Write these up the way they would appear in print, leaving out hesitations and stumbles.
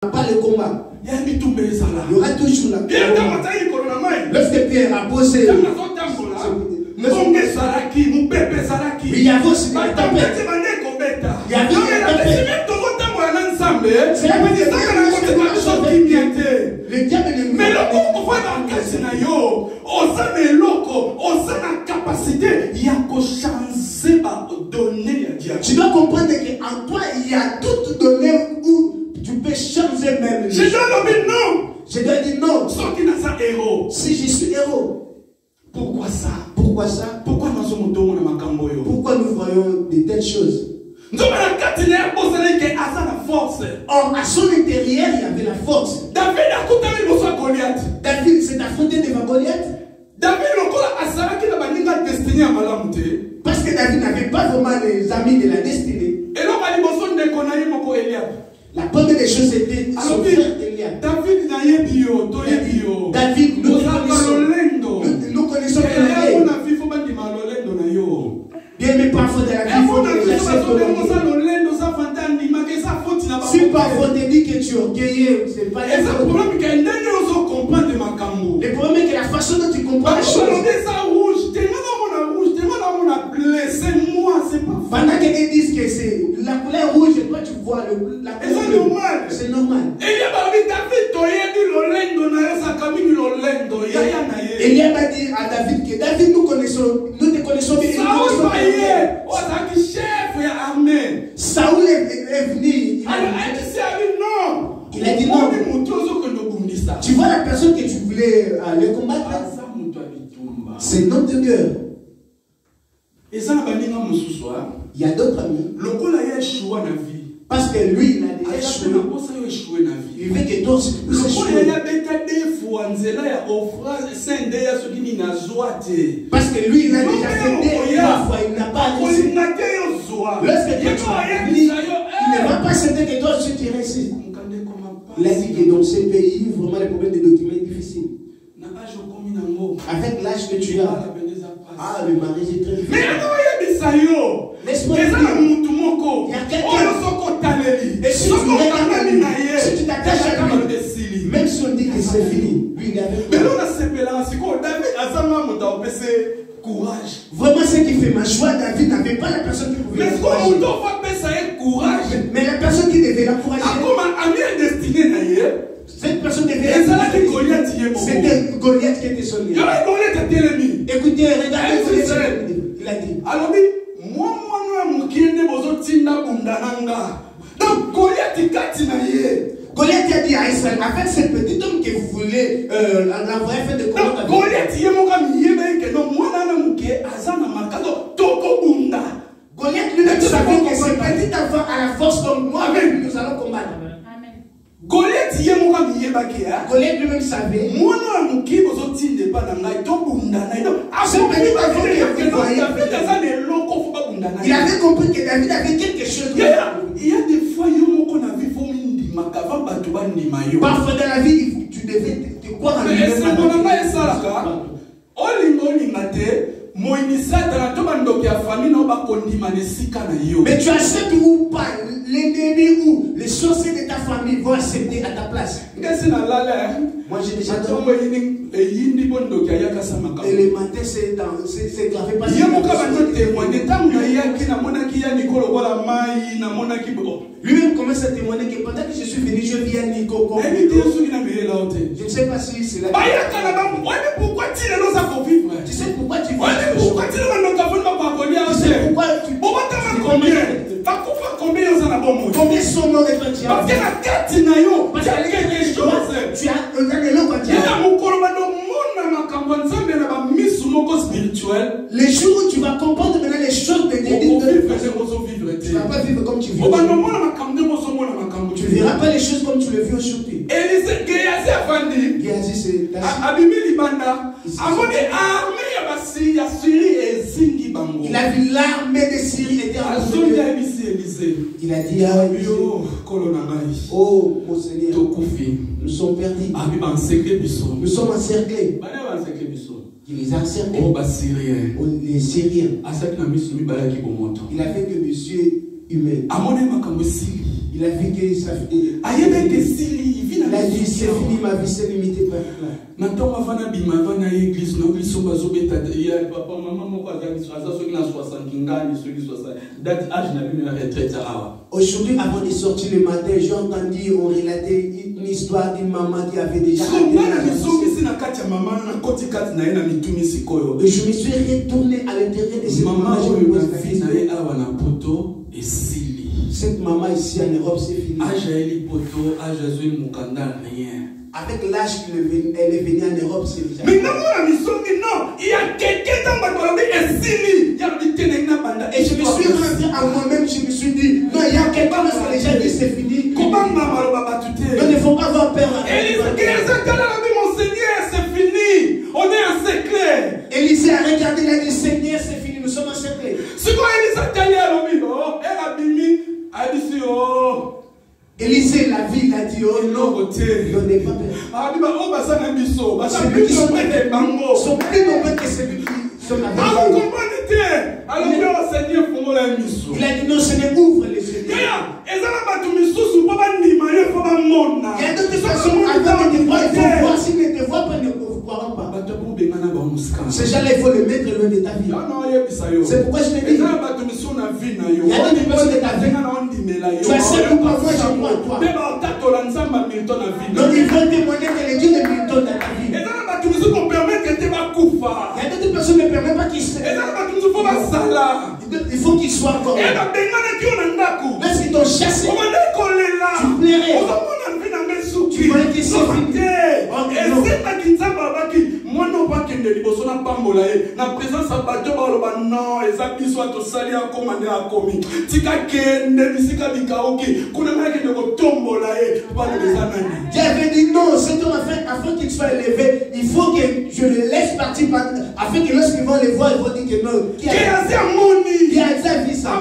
pas le combat. Il y aura toujours la paix. Lorsque Pierre a posé, il y avait aussi la tempête. Il y avait la tempête. C'est la première fois que le diable ne nous tu dois comprendre qu'en toi, il y a toutes données où tu peux changer même. Je dois dire non. Si je suis héros. Pourquoi ça? Pourquoi ça? Pourquoi nous voyons de telles choses? Or, à son intérieur, il y avait la force. David s'est affronté devant Goliath. Parce que David n'avait pas vraiment les amis de la destinée. La première des choses était son frère Eliab. David, nous connaissons bien, mais parfois de la vie, si parfois on te dit que tu es orgueilleux, c'est pas le problème. Le problème est que la façon dont tu comprends les choses. Pendant qu'ils disent que c'est la couleur rouge, toi tu vois la couleur bleue. C'est normal. Eliab a dit à David que David, nous te connaissons bien. Saoul est venu. Il a dit non. Tu vois la personne que tu voulais le combattre, c'est notre Dieu. Il y a d'autres amis. Parce que lui, il a déjà échoué. Il veut que toi aussi tu échoues. Parce que lui, il a déjà fait 3 fois, il n'a pas réussi. Lorsque Dieu il ne va pas accepter que toi aussi tu réussis. Il a dit que dans ces pays, vraiment les problèmes de documents difficiles. Avec l'âge que tu as, le mariage est très difficile. Laisse-moi dire, il y a quelqu'un. Et si tu t'attaches à lui, même si on dit que c'est fini, lui il est avec toi. Vraiment, ce qui fait ma joie, David n'avait pas la personne qui pouvait l'encourager. Mais la personne qui devait l'encourager, cette personne devait l'encourager. C'était Goliath qui était son lien. Écoutez, regardez, il a dit. Donc Goliath a dit à Israël, avec ce petit homme que vous voulez l'envoyer faire de combat. Goliath lui-même savait que ce petit enfant a la force comme moi-même, nous allons combattre. Goliath lui-même savait. Il avait compris que David avait quelque chose. Il y a des fois, parfois dans la vie, tu devais te croire en lui-même. Mais tu acceptes ou pas l'ennemi ou les sorciers de ta famille vont accepter à ta place. Moi j'ai déjà et les matins c'est gravé pas. Lui-même commence à témoigner que pendant que je suis venu, je vis à Nico. Je ne sais pas si c'est là. Tu sais pourquoi tu vis? Tu sais pourquoi tu combien sont morts et toi? Parce que quelque chose. Tu as les jours où tu vas comprendre maintenant les choses de Dieu, tu ne vas pas vivre comme tu vis. Tu ne verras pas les choses comme tu le vis aujourd'hui. Il a vu l'armée de Syrie était en il a dit à oh mon Seigneur, nous sommes perdus. Nous sommes encerclés. Il les a encerclés. Les Syriens. Il a fait que monsieur humain. Il a vu que ça fait. Il a dit c'est fini, ma vie c'est limité par là. Maintenant, on va à l'église, on va papa, maman, aujourd'hui, avant de sortir le matin, j'ai entendu, on relatait une histoire d'une maman qui avait déjà. Et je me suis retourné à l'intérieur de cette maman. Cette maman ici en Europe, c'est fini. Avec l'âge qu'elle est venue en Europe, c'est déjà. Mais non, il y a quelqu'un dans ma et je me suis rendu à moi-même, je me suis dit, non, il y a quelqu'un parce que les gens disent c'est fini. Nous ne faut pas avoir peur. Mon Seigneur, c'est fini. On est encerclés. Élisée a regardé, il a dit, Seigneur, c'est fini, nous sommes encerclés. C'est quoi Élisée a dit à Élisée, la vie, il a dit, oh non, n'ayez pas peur. Celui qui sont plus nombreux que celui qui sont la vie. Il a dit, non, Seigneur, ouvre les yeux. Il y a d'autres personnes avant de te voir, il faut voir, s'ils ne te voient pas, ils ne croiront pas. Ces gens-là, il faut les mettre loin de ta vie. C'est pourquoi je te dis, il y a d'autres personnes de ta vie. Tu as celle ou pas, moi je crois en toi. Donc il faut témoigner que les dieux de Milton dans ta vie. Il y a d'autres personnes qui ne permettent pas qu'ils se... Il faut qu'ils soient encore. Lorsqu'ils t'ont chassé, tu plairais. Tu voyais que c'est fini. Moi non pas que les bosons n'a pas molaé. La présence à bateau non, et ça qui soit au salaire à commander à commis. Tika ken, nebisika bikaoki. Kuna maki ne tombe là et pas de années. Dieu avait dit non, c'est afin qu'il soit élevé, il faut que je le laisse partir afin que lorsqu'ils vont les voir, ils vont dire que non. Qui a vu ça?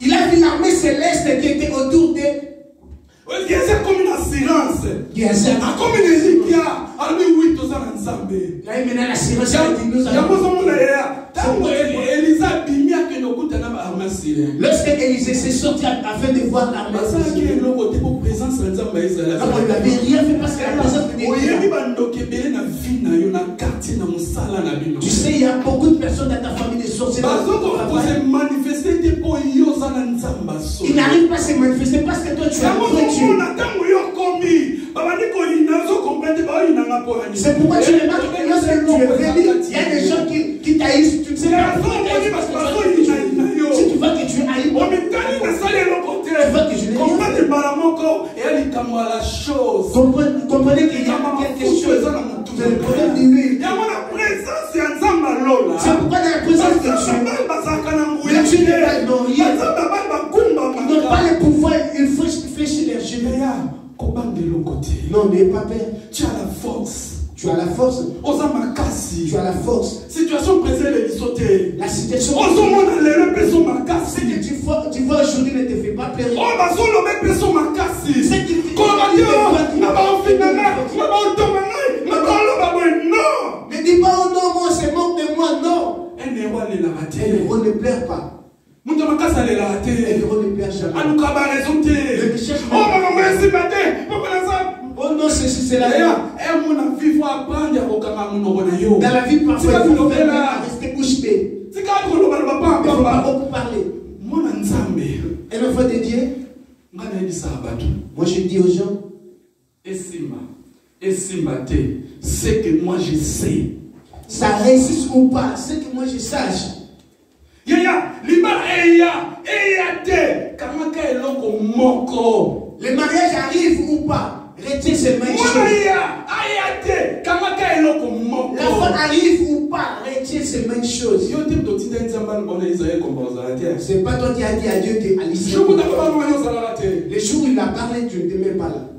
Il a vu l'armée céleste qui était autour d'eux. Il y a comme une assurance. Il y a comme une équipe. Alors oui, tout ça ensemble. Là, il mène l'assurance. Lorsque Élisée s'est sorti afin de voir l'armée, il n'avait rien fait parce que la présence de Dieu. Tu sais, il y a beaucoup de personnes dans ta famille de sorciers. Ils n'arrivent pas à se manifester parce que toi tu as Dieu. C'est pourquoi tu remarques que lorsque tu es venu, il y a des gens qui t'haïssent. Tu ne sais pas pourquoi ils t'haïssent parce que si tu vois que tu es haï, tu vois que je n'ai rien fait. Comprenez qu'il y a quelque chose. C'est le problème de lui. C'est pourquoi dans la présence de Dieu, les dieux ne n'ont rien. Ils n'ont pas le pouvoir, il faut fléchir leurs genoux. Non, n'aie pas peur. Tu as la force. Tu as la force. Tu as la force. Situation présente est sautée. La situation. Ce que tu vois aujourd'hui ne te fait pas plaisir. Ne dis pas oh non, moi c'est moque de moi, non. Un héros ne pleure pas. Un héros ne pleure jamais. Oh non, c'est la vie. Dans la vie, parfois, il faut rester bouche bée. Il ne faut pas beaucoup parler. Un enfant de Dieu, moi je dis aux gens, ce que moi je sais. Ça réussisse ou pas, ce que moi je sache. Le mariage arrive ou pas, retiens ces mêmes choses. L'enfant arrive ou pas, retiens ces mêmes choses. C'est pas toi qui as dit à Dieu que Alice. Les jours où il a parlé, tu ne t'es même pas là.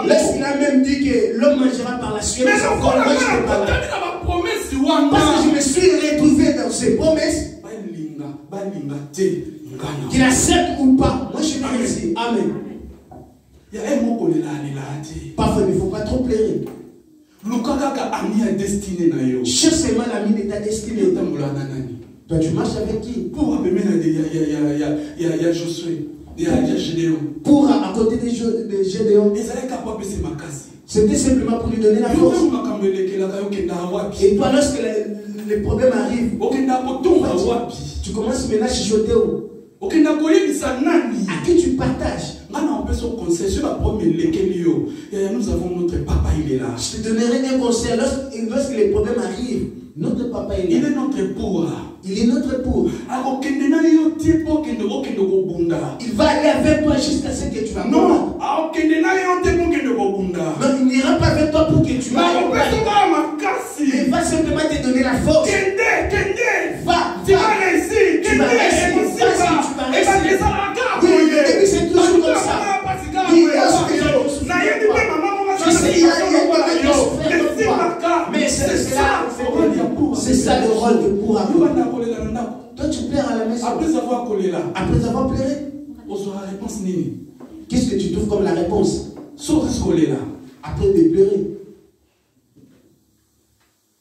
Lorsqu'il a même dit que l'homme mangera par la suite. Parce que je me suis retrouvé dans ces promesses. Qu'il accepte ou pas, moi je vais ici. Amen. Parfois il ne faut pas trop pleurer. Cherche seulement l'ami de ta destinée. Toi, tu marches avec qui? Il y a Josué. Il y a Gédéon. Pour à côté de Gédéon. C'était simplement pour lui donner la force. Et toi, lorsque les problèmes arrivent, tu commences maintenant à chuchoter. À qui tu partages? Nous avons notre papa, il est là. Je te donnerai un conseil. Lorsque les problèmes arrivent, notre papa est là. Il est notre époux. Il est notre époux. Il va aller avec toi jusqu'à ce que tu vas non. Non, il n'ira pas avec toi pour que tu ailles. Il va simplement te donner la force. Va, tu vas réussir. Tu vas réussir. Oui, le début c'est toujours comme ça. Je sais, il y a des gens qui souffrent comme toi. Mais c'est ça le rôle de pour avoir. Toi tu pleures à la maison. Après avoir pleuré. Qu'est-ce que tu trouves comme la réponse? Après de pleurer.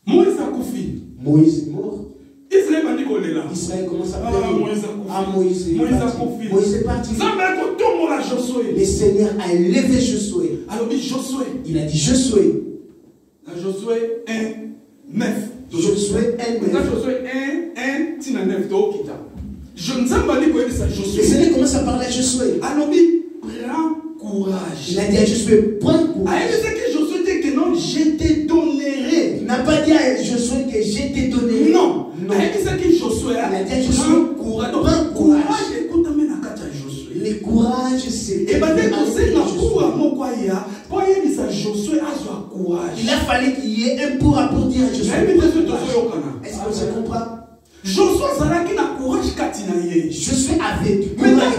Moïse est mort. Israël commence à pleurer. Moïse est parti. Le Seigneur a élevé Josué. Il a dit Josué. Josué 1, 9. Josué 1, 9. Le Seigneur commence à parler à Josué. Prends courage. Il a dit à Josué, prends courage. Je te donnerai. Il n'a pas dit à Josué que je te donnerai. Non. Il a dit à Josué, prends courage. Le courage, c'est. Il a fallu qu'il y ait un pour dire à Josué. Est-ce que tu comprends? Josué avait du courage.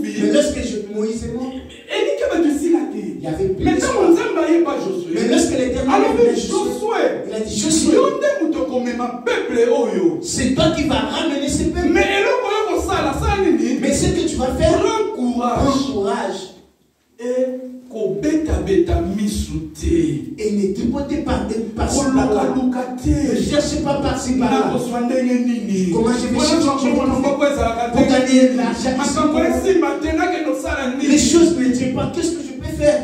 Mais lorsque Moïse est mort, il y avait plus de mais lorsque l'Éternel est venu Josué, il a dit Josué, c'est toi qui vas ramener ce peuple. Mais ce que tu vas faire, prends courage. Et ne tripoter pas par-ci par-là. Ne cherchez pas par-ci par-là. Comment je vais chercher pour gagner de l'argent? Les choses ne tiennent pas. Qu'est-ce que je peux faire?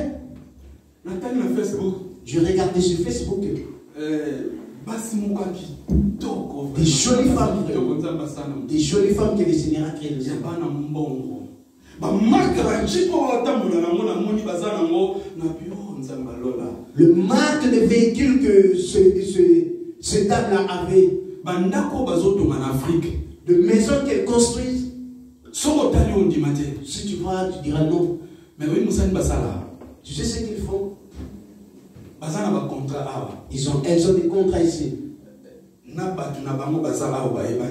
Je regardais sur Facebook. Des jolies femmes. Des jolies femmes que le Seigneur a créées. Le marque de véhicule que cette dame-là avait, de maisons qu'elle construit, si tu vois, tu diras non. Mais oui, tu sais ce qu'ils font? Elles ont des contrats ici.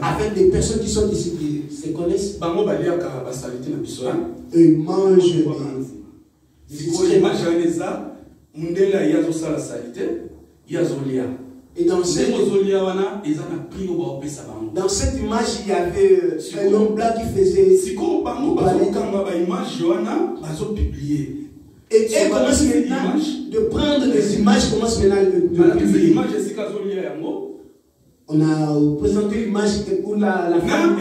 Avec des personnes qui sont ici, qui se connaissent. Ils mangent et dans cette image, il y avait un homme blanc qui faisait. Et elle commence maintenant de prendre des images, commence maintenant de publier. On a présenté l'image où la femme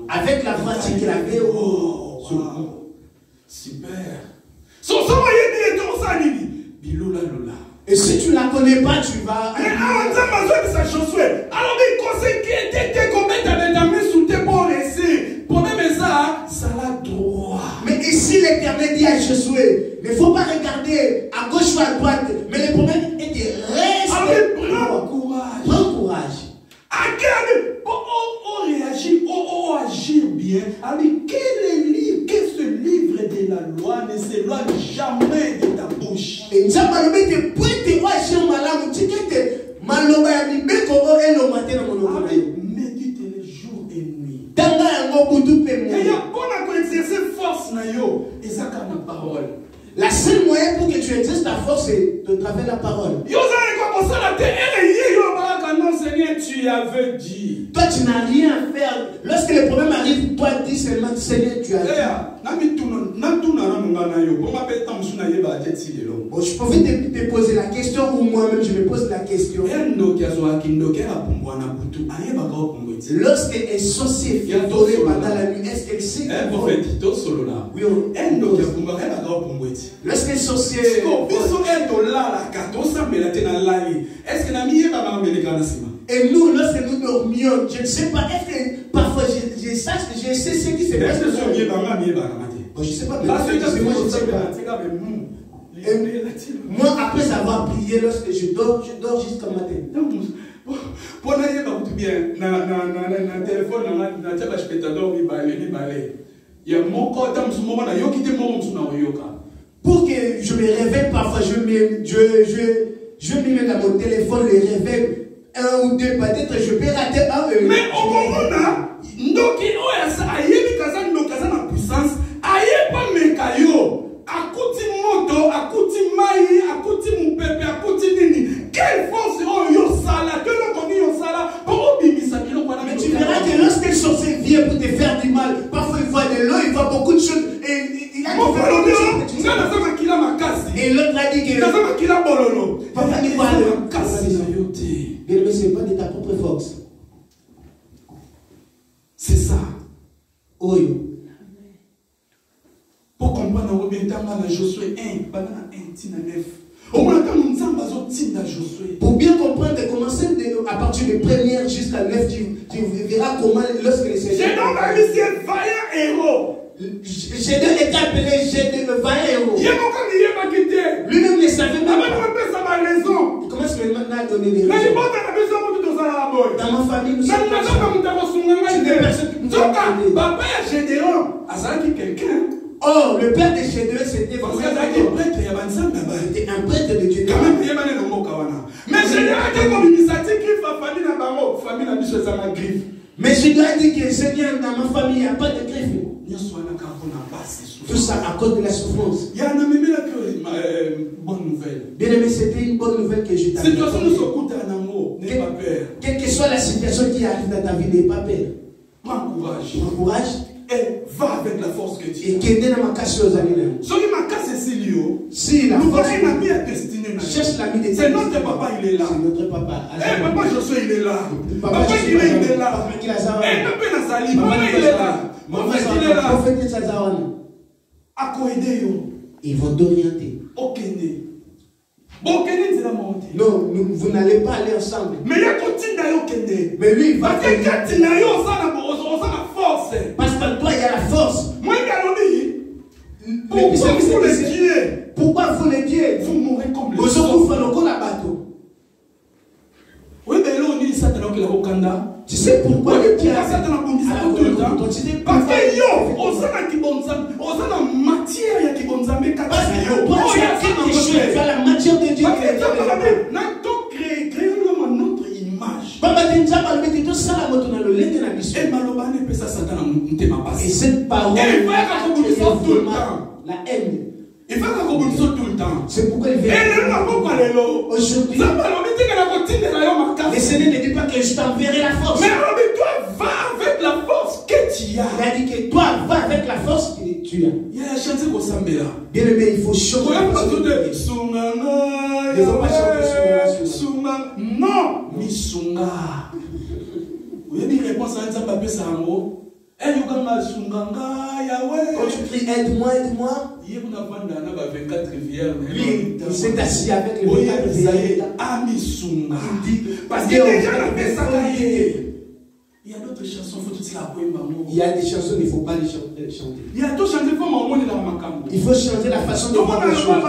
avec la voiture qu'il avait au super. Et si tu ne la connais pas, tu vas. Mais ici, l'Éternel dit à Josué, il ne faut pas regarder à gauche ou à droite, mais le problème est de rester. Prends courage. Prends courage. Agir bien. Qu'est-ce livre de la loi ne s'éloigne jamais de ta bouche. Et nous avons médite les jours et nuits. Et il y a bon à exercer force na yo. Et ça quand la parole. La seule moyen pour que tu exerces ta force, c'est de travers la parole. Seigneur, tu avais dit. Toi, tu n'as rien à faire. Lorsque le problème arrive, toi, dis seulement, Seigneur, tu as dit. Bon, je pouvais te poser la question ou moi-même je me pose la question. Lorsque un sorcier vient voler pendant la nuit, est-ce qu'elle sait qu'il vole? Oui, lorsqu'un sorcier et nous, lorsque nous dormions, je ne sais pas, est-ce que parfois je sais ce qui se passe. Bon, je ne sais pas, mais moi je ne sais pas. Moi, après avoir prié, lorsque je dors jusqu'au matin. Pour n'aller pas bien, na téléphone, na téléspectateur, il y a mon corps dans ce moment, il y a qui te montre sur yoga. Pour que je me réveille parfois, je me mets dans mon téléphone, le réveil, un ou deux, peut-être je peux rater un. Mais au moment là, ndoki oyasa ayebi kaza ndokaza na puissance, ayeba mekayo, akuti moto, akuti mai, akuti mupepe, akuti nini. Quelle force yo sala, que l'on connaît yo sala, pour obimisa bilo kwa na. Mais tu verras que lorsqu'un sorcier vient pour te faire du mal, parfois il voit de l'eau, il voit beaucoup de choses et il a mon frère et l'autre a dit que papa il voit le bien mais c'est pas de ta propre force. C'est ça. Oui. Pour comprendre Josué 1, pendant 1, 9. Pour bien comprendre, commencer à partir de 1er jusqu'à 9, tu verras comment lorsque les Seigneur. J'ai donc un vaillant héros. J'ai deux été appelé le vaillant héros. Lui-même ne savait pas. Comment est-ce que maintenant a donné des raisons? Dans ma famille, nous sommes quelqu'un. Oh, le père de Gédéon, c'était un prêtre de Dieu. Mais Mais je dois dire que Seigneur, dans ma famille, il n'y a pas de griffes. Tout ça à cause de la souffrance. Bien aimé, c'était une bonne nouvelle que je t'avais. Quelle que soit la situation qui arrive dans ta vie, n'aie pas peur. Prends courage. Et va avec la force que tu as. Et qui est dans ma casse aux amis. Si la force. Cherche l'ami de c'est notre papa, il est là. C'est notre papa. Papa Josué, il est là. Papa il est là. Papa il est là. Mon frère, il est là. Ils vont t'orienter. Non, vous n'allez pas aller ensemble. Mais lui, il va faire. Parce que toi, il y a la force. Pourquoi vous les diez? Vous mourrez comme les oui, mais là, on dit ça, tu sais pourquoi le diable tout le temps? Parce que yo, on s'en a qui bon matière, il y a qui bon parce que toi, tu as la matière de Dieu. Créons notre image. Et cette parole, la haine. Il faut qu'on vous tout le temps. C'est pourquoi il vient. Aujourd'hui, le Seigneur ne dit pas que je t'enverrai la force. Mais toi, va avec la force que tu as. Il a dit que toi, va avec la force que tu as. Il y a la chanson qu'on s'en met là. Bien aimé, il faut chanter. Il ne faut pas chanter Sunga. Non, Misunga. Vous avez une réponse à un papier, c'est un mot. Quand tu pries, aide-moi, aide-moi. Lui, il s'est assis avec les 24 rivières. Parce que déjà, la personne il y a d'autres chansons, il y a des chansons, il ne faut pas les chanter. Il y a d'autres chansons, il faut changer la façon de voir les choses.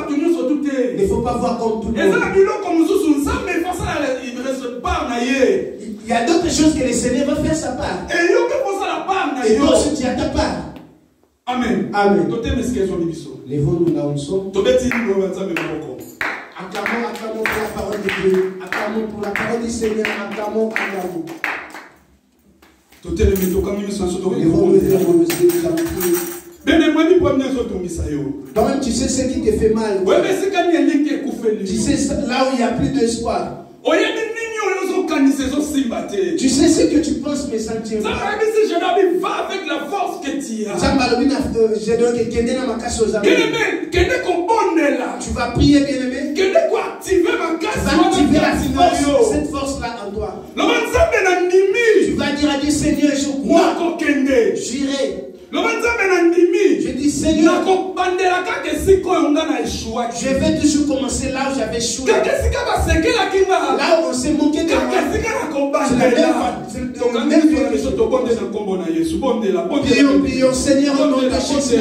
Il ne faut pas voir comme tout le monde. Il y a d'autres choses que le Seigneur va faire sa part. Et toi aussi tu as ta part. Amen. Amen. Lèvons-nous là où nous sommes. Acclamons pour la parole de Dieu. Acclamons pour la parole du Seigneur. Acclamons. Lèvons-nous vers le Seigneur. Toi-même, tu sais ce qui te fait mal. Tu sais là où il n'y a plus d'espoir. Tu sais ce que tu penses, mais ça ne tient pas. Va avec la force que tu as. Tu vas prier, bien-aimé. Tu vas activer cette force-là en toi. Tu vas dire à Dieu, Seigneur, je crois. J'irai. Je dis, Seigneur, je vais toujours commencer là où j'avais échoué. Là où on s'est moqué de moi. Prions, Seigneur, au nom de Jésus.